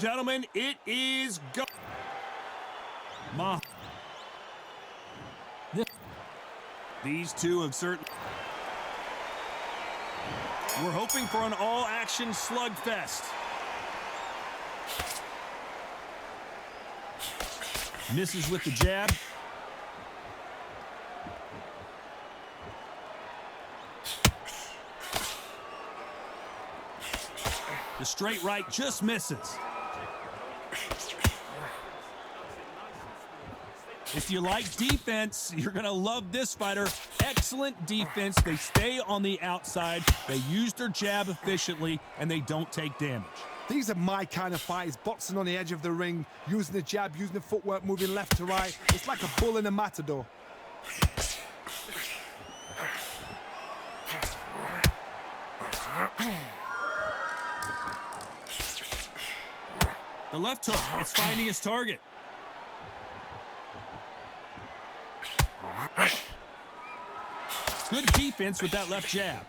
Gentlemen, it is go. These two have certainly. We're hoping for an all-action slugfest. Misses with the jab. The straight right just misses. If you like defense, you're going to love this fighter. Excellent defense. They stay on the outside. They use their jab efficiently, and they don't take damage. These are my kind of fighters, boxing on the edge of the ring, using the jab, using the footwork, moving left to right. It's like a bull in a matador. The left hook, it's finding its target. Good defense with that left jab.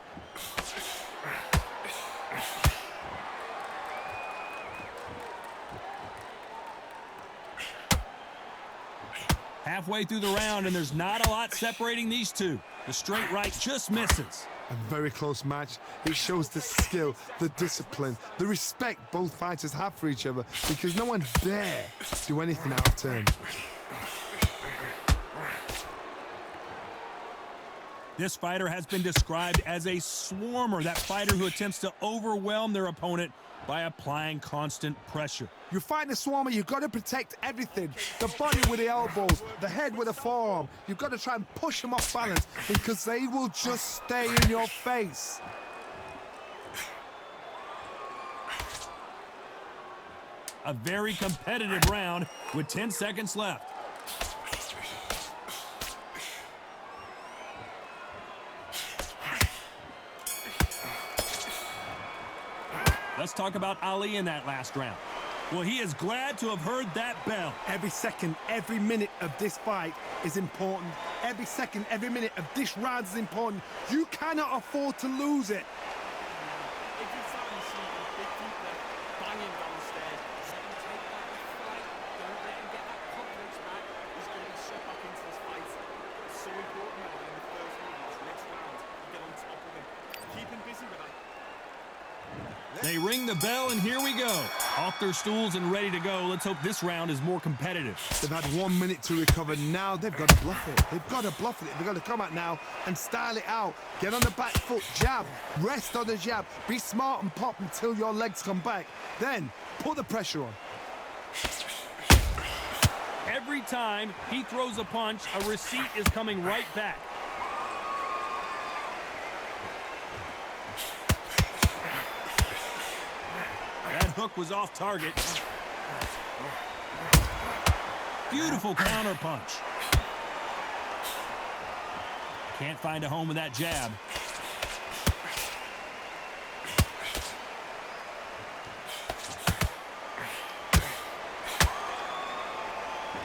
Halfway through the round, and there's not a lot separating these two. The straight right just misses. A very close match. It shows the skill, the discipline, the respect both fighters have for each other, because no one dare do anything out of turn. This fighter has been described as a swarmer, that fighter who attempts to overwhelm their opponent by applying constant pressure. You fight the swarmer, you've got to protect everything. The body with the elbows, the head with the forearm. You've got to try and push them off balance because they will just stay in your face. A very competitive round with 10 seconds left. Let's talk about Ali in that last round. Well, he is glad to have heard that bell. Every second, every minute of this fight is important. Every second, every minute of this round is important. You cannot afford to lose it. Every time you see a big people banging down the stairs, just let him take back the fight. Don't let him get that confidence back. He's going to be shot back into this fight. It's so important now in the first round, this next round, you get on top of him. Keep him busy with that. They ring the bell, and here we go. Off their stools and ready to go. Let's hope this round is more competitive. They've had 1 minute to recover. Now they've got to bluff it. They've got to bluff it. They've got to come out now and style it out. Get on the back foot, jab, rest on the jab. Be smart and pop until your legs come back. Then put the pressure on. Every time he throws a punch, a receipt is coming right back. That hook was off target. Beautiful counter punch. Can't find a home with that jab.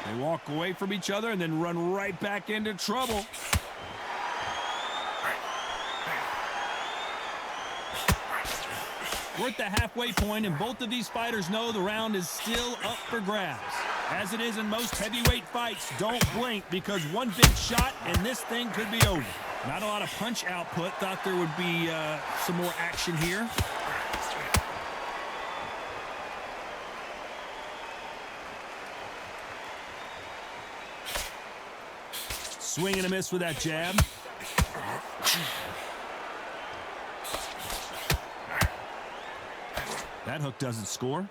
They walk away from each other and then run right back into trouble. We're at the halfway point, and both of these fighters know the round is still up for grabs. As it is in most heavyweight fights, don't blink, because one big shot and this thing could be over. Not a lot of punch output. Thought there would be some more action here. Swing and a miss with that jab. That hook doesn't score.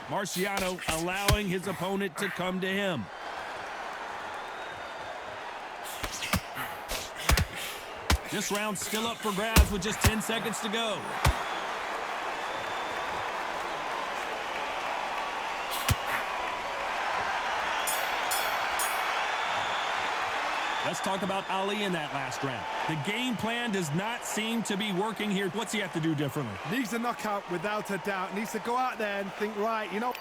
Marciano allowing his opponent to come to him. This round's still up for grabs with just 10 seconds to go. Let's talk about Ali in that last round. The game plan does not seem to be working here. What's he have to do differently? Needs a knockout without a doubt. Needs to go out there and think, right, you know.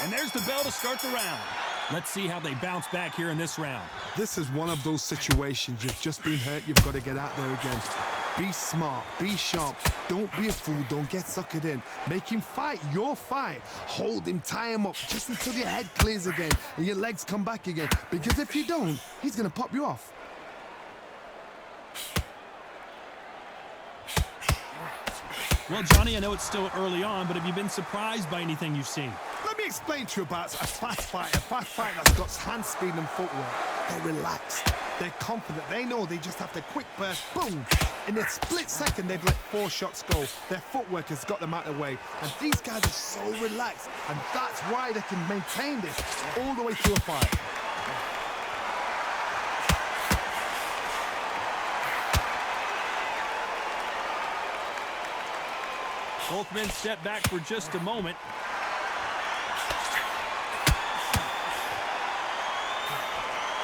And there's the bell to start the round. Let's see how they bounce back here in this round. This is one of those situations. You've just been hurt. You've got to get out there again. Be smart. Be sharp. Don't be a fool. Don't get suckered in. Make him fight your fight. Hold him. Tie him up just until your head clears again and your legs come back again. Because if you don't, he's going to pop you off. Well, Johnny, I know it's still early on, but have you been surprised by anything you've seen? Let me explain to you about a fast fighter that's got hand speed and footwork. They're relaxed. They're confident. They know they just have to quick burst, boom. In a split second, they've let 4 shots go. Their footwork has got them out of the way. And these guys are so relaxed. And that's why they can maintain this all the way through a fight. Both men step back for just a moment.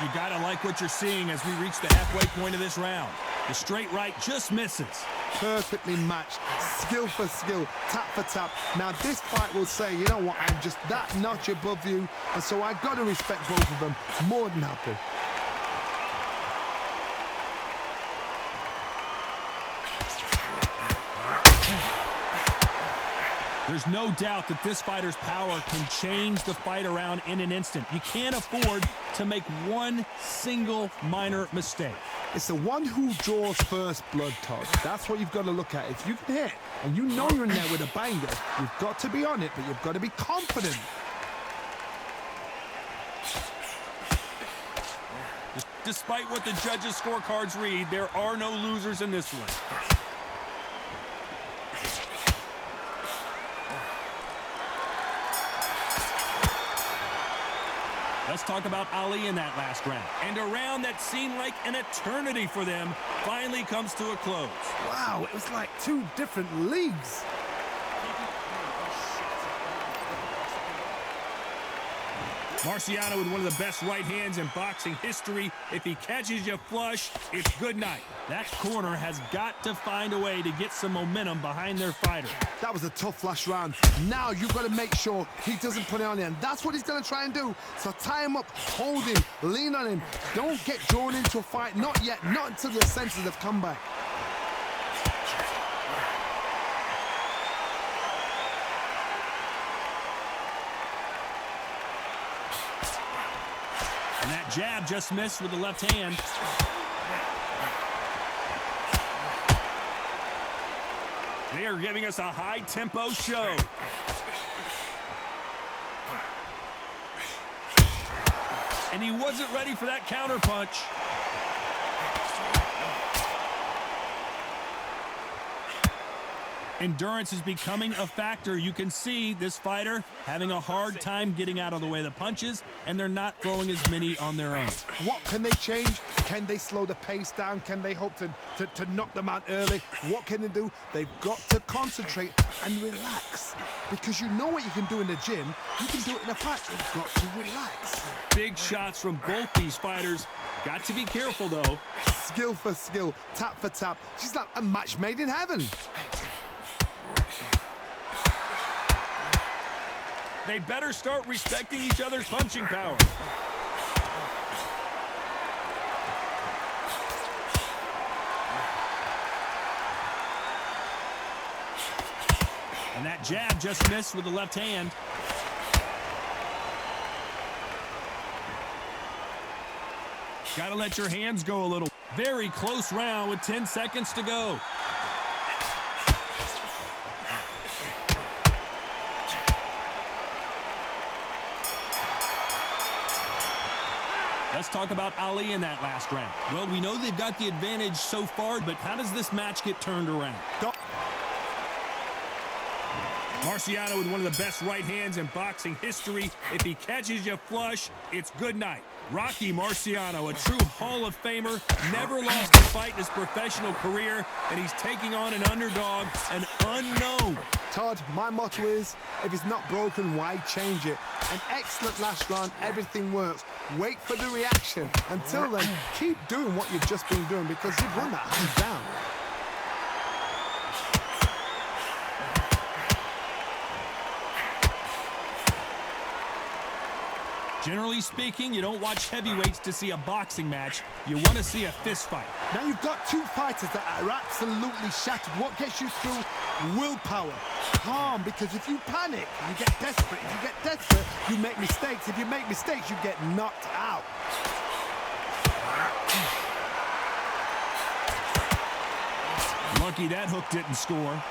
You gotta like what you're seeing as we reach the halfway point of this round. The straight right just misses. Perfectly matched, skill for skill, tap for tap. Now this fight will say, you know what, I'm just that notch above you, and so I got to respect both of them more than happy. There's no doubt that this fighter's power can change the fight around in an instant. You can't afford to make one single minor mistake. It's the one who draws first blood, Todd. That's what you've got to look at. If you can hit, and you know you're in there with a banger, you've got to be on it, but you've got to be confident. Despite what the judges' scorecards read, there are no losers in this one. Let's talk about Ali in that last round. And a round that seemed like an eternity for them finally comes to a close. Wow, it was like 2 different leagues. Marciano with one of the best right hands in boxing history. If he catches you flush, it's good night. That corner has got to find a way to get some momentum behind their fighter. That was a tough last round. Now you've got to make sure he doesn't put it on him. That's what he's going to try and do. So tie him up, hold him, lean on him. Don't get drawn into a fight. Not yet. Not until your senses have come back. And that jab just missed with the left hand. They are giving us a high-tempo show. And he wasn't ready for that counterpunch. Endurance is becoming a factor. You can see this fighter having a hard time getting out of the way of the punches, and they're not throwing as many on their own. What can they change? Can they slow the pace down? Can they hope to knock them out early? What can they do? They've got to concentrate and relax. Because you know what you can do in the gym. You can do it in a fight. You've got to relax. Big shots from both these fighters. Got to be careful, though. Skill for skill, tap for tap. She's like a match made in heaven. They better start respecting each other's punching power. And that jab just missed with the left hand. Gotta let your hands go a little. Very close round with 10 seconds to go. Let's talk about Ali in that last round. Well, we know they've got the advantage so far, but how does this match get turned around? Marciano with one of the best right hands in boxing history. If he catches you flush, it's good night. Rocky Marciano, a true Hall of Famer, never lost a fight in his professional career, and he's taking on an underdog, an unknown. Todd, my motto is, if it's not broken, why change it? An excellent last round, everything works. Wait for the reaction. Until then, keep doing what you've just been doing because you've won that hands down. Generally speaking, you don't watch heavyweights to see a boxing match. You want to see a fist fight. Now you've got two fighters that are absolutely shattered. What gets you through? Willpower. Calm, because if you panic, you get desperate. If you get desperate, you make mistakes. If you make mistakes, you get knocked out. Lucky that hook didn't score.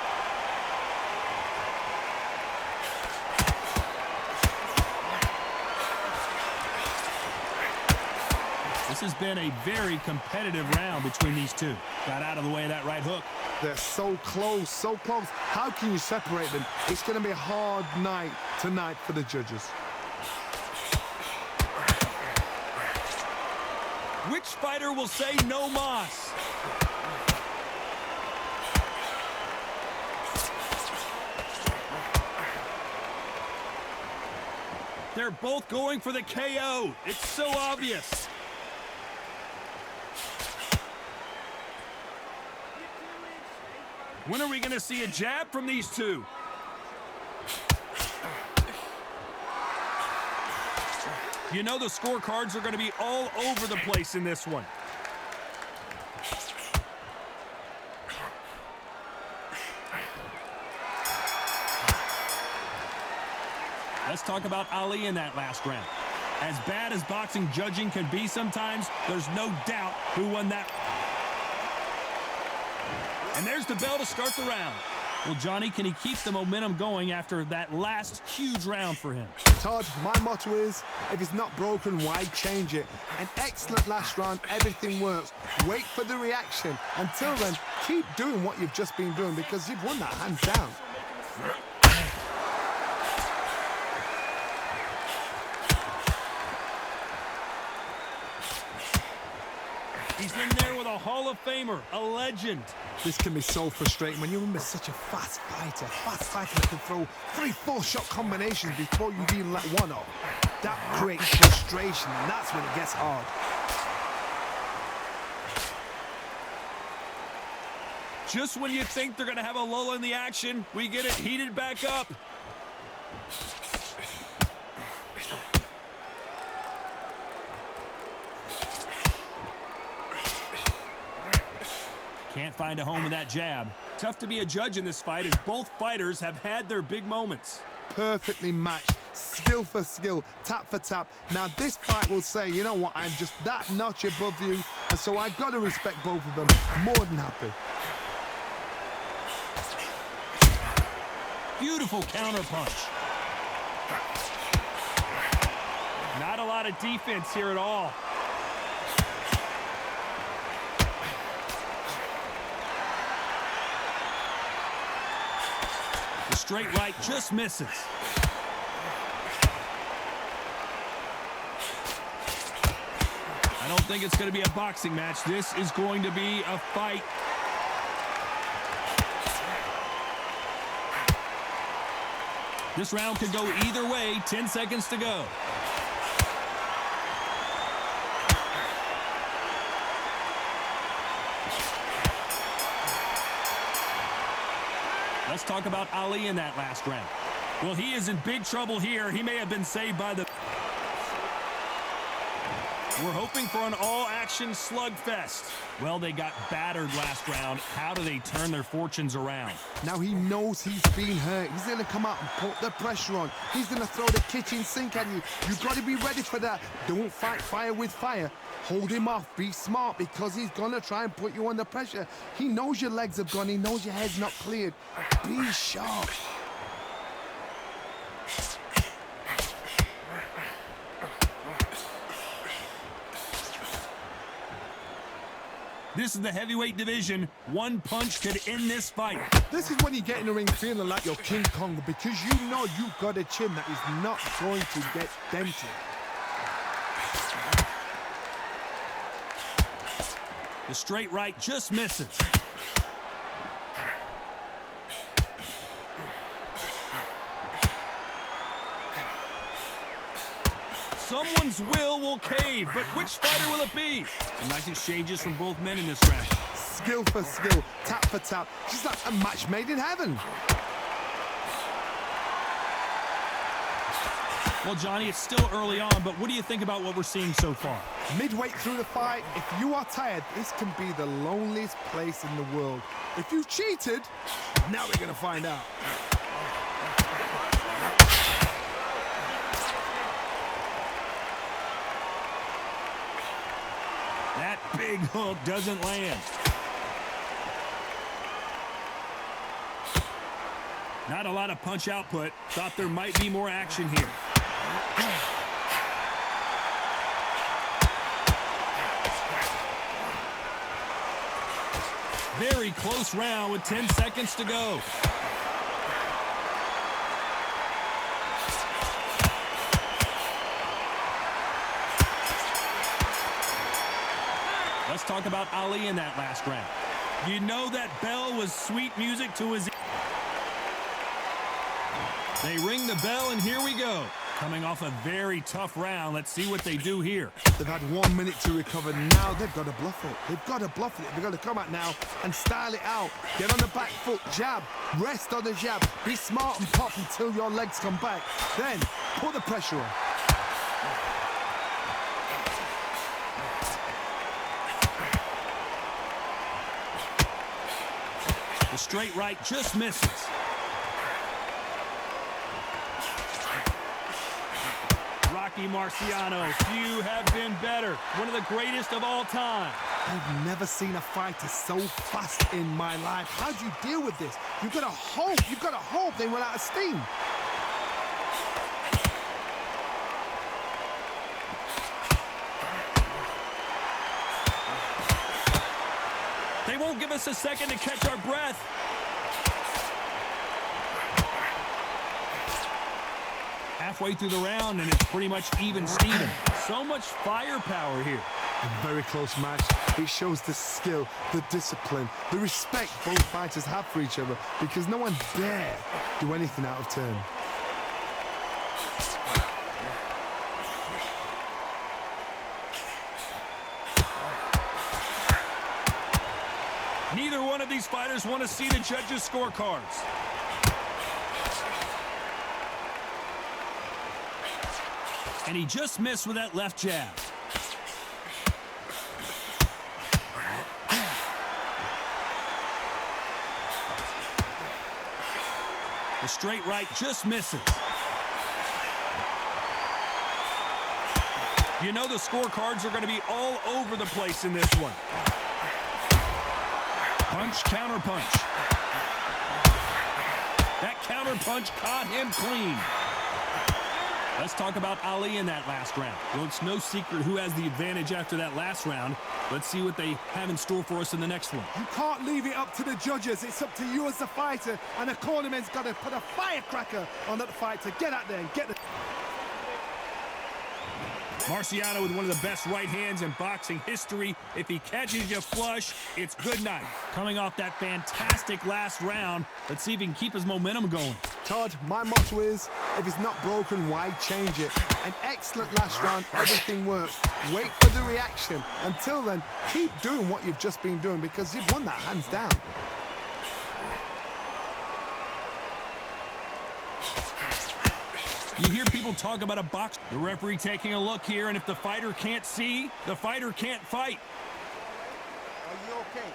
This has been a very competitive round between these two. Got out of the way of that right hook. They're so close, so close. How can you separate them? It's going to be a hard night tonight for the judges. Which fighter will say no mas? They're both going for the KO. It's so obvious. When are we going to see a jab from these two? You know the scorecards are going to be all over the place in this one. Let's talk about Ali in that last round. As bad as boxing judging can be sometimes, there's no doubt who won that. And there's the bell to start the round. Well, Johnny, can he keep the momentum going after that last huge round for him? Todd, my motto is, if it's not broken, why change it? An excellent last round, everything works. Wait for the reaction. Until then, keep doing what you've just been doing because you've won that hands down. He's in there with a Hall of Famer, a legend. This can be so frustrating when you're with such a fast fighter that can throw 3-4 shot combinations before you even let one off. That creates frustration, and that's when it gets hard. Just when you think they're going to have a lull in the action, we get it heated back up. Can't find a home with that jab. Tough to be a judge in this fight as both fighters have had their big moments. Perfectly matched, skill for skill, tap for tap. Now this fight will say, you know what, I'm just that notch above you, and so I've got to respect both of them. More than happy. Beautiful counter punch. Not a lot of defense here at all. The straight right just misses. I don't think it's going to be a boxing match. This is going to be a fight. This round could go either way. 10 seconds to go. Let's talk about Ali in that last round. Well, he is in big trouble here. He may have been saved by the... We're hoping for an all-action slugfest. Well, they got battered last round. How do they turn their fortunes around? Now he knows he's been hurt. He's going to come out and put the pressure on. He's going to throw the kitchen sink at you. You've got to be ready for that. Don't fight fire with fire. Hold him off. Be smart because he's going to try and put you under pressure. He knows your legs have gone. He knows your head's not cleared. Be sharp. This is the heavyweight division. One punch could end this fight. This is when you get in the ring feeling like you're King Kong because you know you've got a chin that is not going to get dented. The straight right just misses. Someone's will cave, but which fighter will it be? Some nice exchanges from both men in this round. Skill for skill, tap for tap. Just like a match made in heaven. Well, Johnny, it's still early on, but what do you think about what we're seeing so far? Midway through the fight, if you are tired, this can be the loneliest place in the world. If you cheated, now we're going to find out. That big hook doesn't land. Not a lot of punch output. Thought there might be more action here. Very close round with 10 seconds to go. Let's talk about Ali in that last round. You know that bell was sweet music to his ears. They ring the bell, and here we go. Coming off a very tough round. Let's see what they do here. They've had 1 minute to recover. Now they've got to bluff it. They've got to bluff it. They've got to come out now and style it out. Get on the back foot, jab. Rest on the jab. Be smart and pop until your legs come back. Then put the pressure on. The straight right just misses. Marciano, few have been better. One of the greatest of all time. I've never seen a fighter so fast in my life. How do you deal with this? You've got to hope they run out of steam. They won't give us a second to catch our breath. Halfway through the round, and it's pretty much even Steven. So much firepower here. A very close match. It shows the skill, the discipline, the respect both fighters have for each other, because no one dare do anything out of turn. Neither one of these fighters want to see the judges' scorecards. And he just missed with that left jab. The straight right just misses. You know the scorecards are going to be all over the place in this one. Punch, counter punch. That counter punch caught him clean. Let's talk about Ali in that last round. Well, it's no secret who has the advantage after that last round. Let's see what they have in store for us in the next one. You can't leave it up to the judges. It's up to you as the fighter, and the cornerman's got to put a firecracker on that fighter. Get out there and get the... Marciano with one of the best right hands in boxing history. If he catches you flush, it's good night. Coming off that fantastic last round, let's see if he can keep his momentum going. Todd, my motto is, if it's not broken, why change it? An excellent last round, everything works. Wait for the reaction. Until then, keep doing what you've just been doing, because you've won that hands down. You hear people talk about a box. The referee taking a look here, and if the fighter can't see, the fighter can't fight. Are you okay?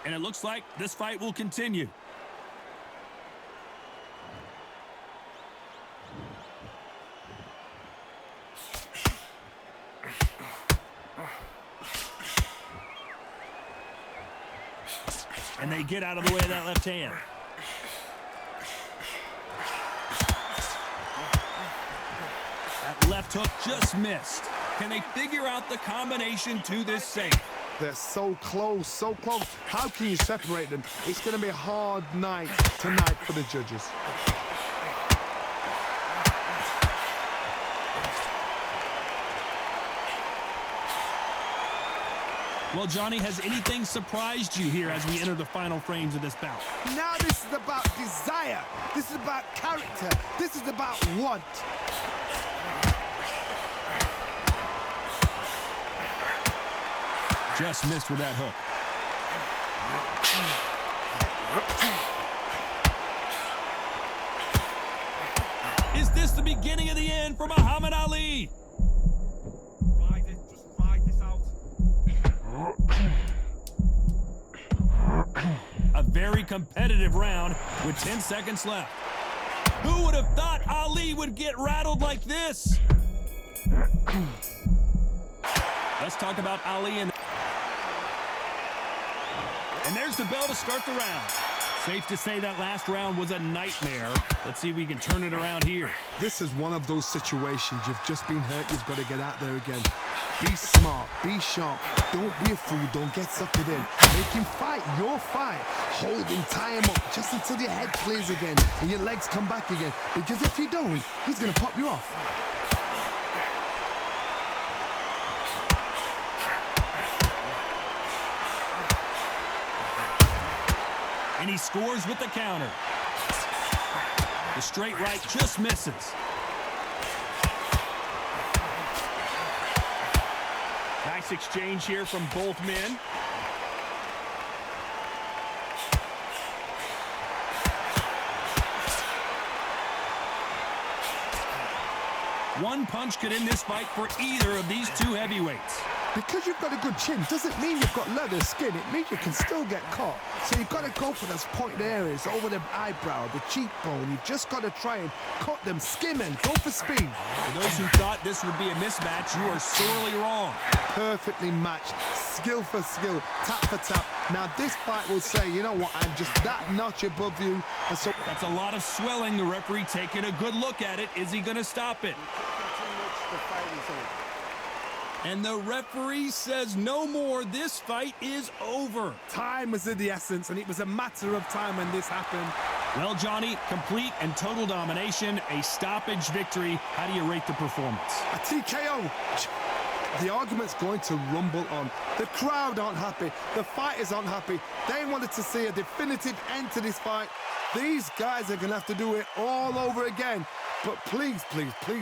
And it looks like this fight will continue. And they get out of the way of that left hand. That left hook just missed. Can they figure out the combination to this safe? They're so close, so close. How can you separate them? It's going to be a hard night tonight for the judges. Well, Johnny, has anything surprised you here as we enter the final frames of this bout? Now this is about desire. This is about character. This is about want. Just missed with that hook. Is this just the beginning of the end for Muhammad Ali. Ride it. Just ride this out. A very competitive round with 10 seconds left. Who would have thought Ali would get rattled like this? Let's talk about Ali and there's the bell to start the round. Safe to say that last round was a nightmare. Let's see if we can turn it around here. This is one of those situations. You've just been hurt. You've got to get out there again. Be smart. Be sharp. Don't be a fool. Don't get suckered in. Make him fight your fight. Hold him. Tie him up just until your head clears again and your legs come back again. Because if you don't, he's going to pop you off. And he scores with the counter. The straight right just misses. Nice exchange here from both men. One punch could end this fight for either of these two heavyweights. Because you've got a good chin doesn't mean you've got leather skin. It means you can still get caught. So you've got to go for those pointed areas, over the eyebrow, the cheekbone. You've just got to try and cut them, skim and go for speed. For those who thought this would be a mismatch, you are sorely wrong. Perfectly matched, skill for skill, tap for tap. Now this fight will say, you know what, I'm just that notch above you. And so that's a lot of swelling. The referee taking a good look at it. Is he going to stop it? And the referee says no more. This fight is over. Time was of the essence, and it was a matter of time when this happened. Well, Johnny, complete and total domination, a stoppage victory. How do you rate the performance? A TKO. The argument's going to rumble on. The crowd aren't happy. The fighters aren't happy. They wanted to see a definitive end to this fight. These guys are going to have to do it all over again. But please, please, please.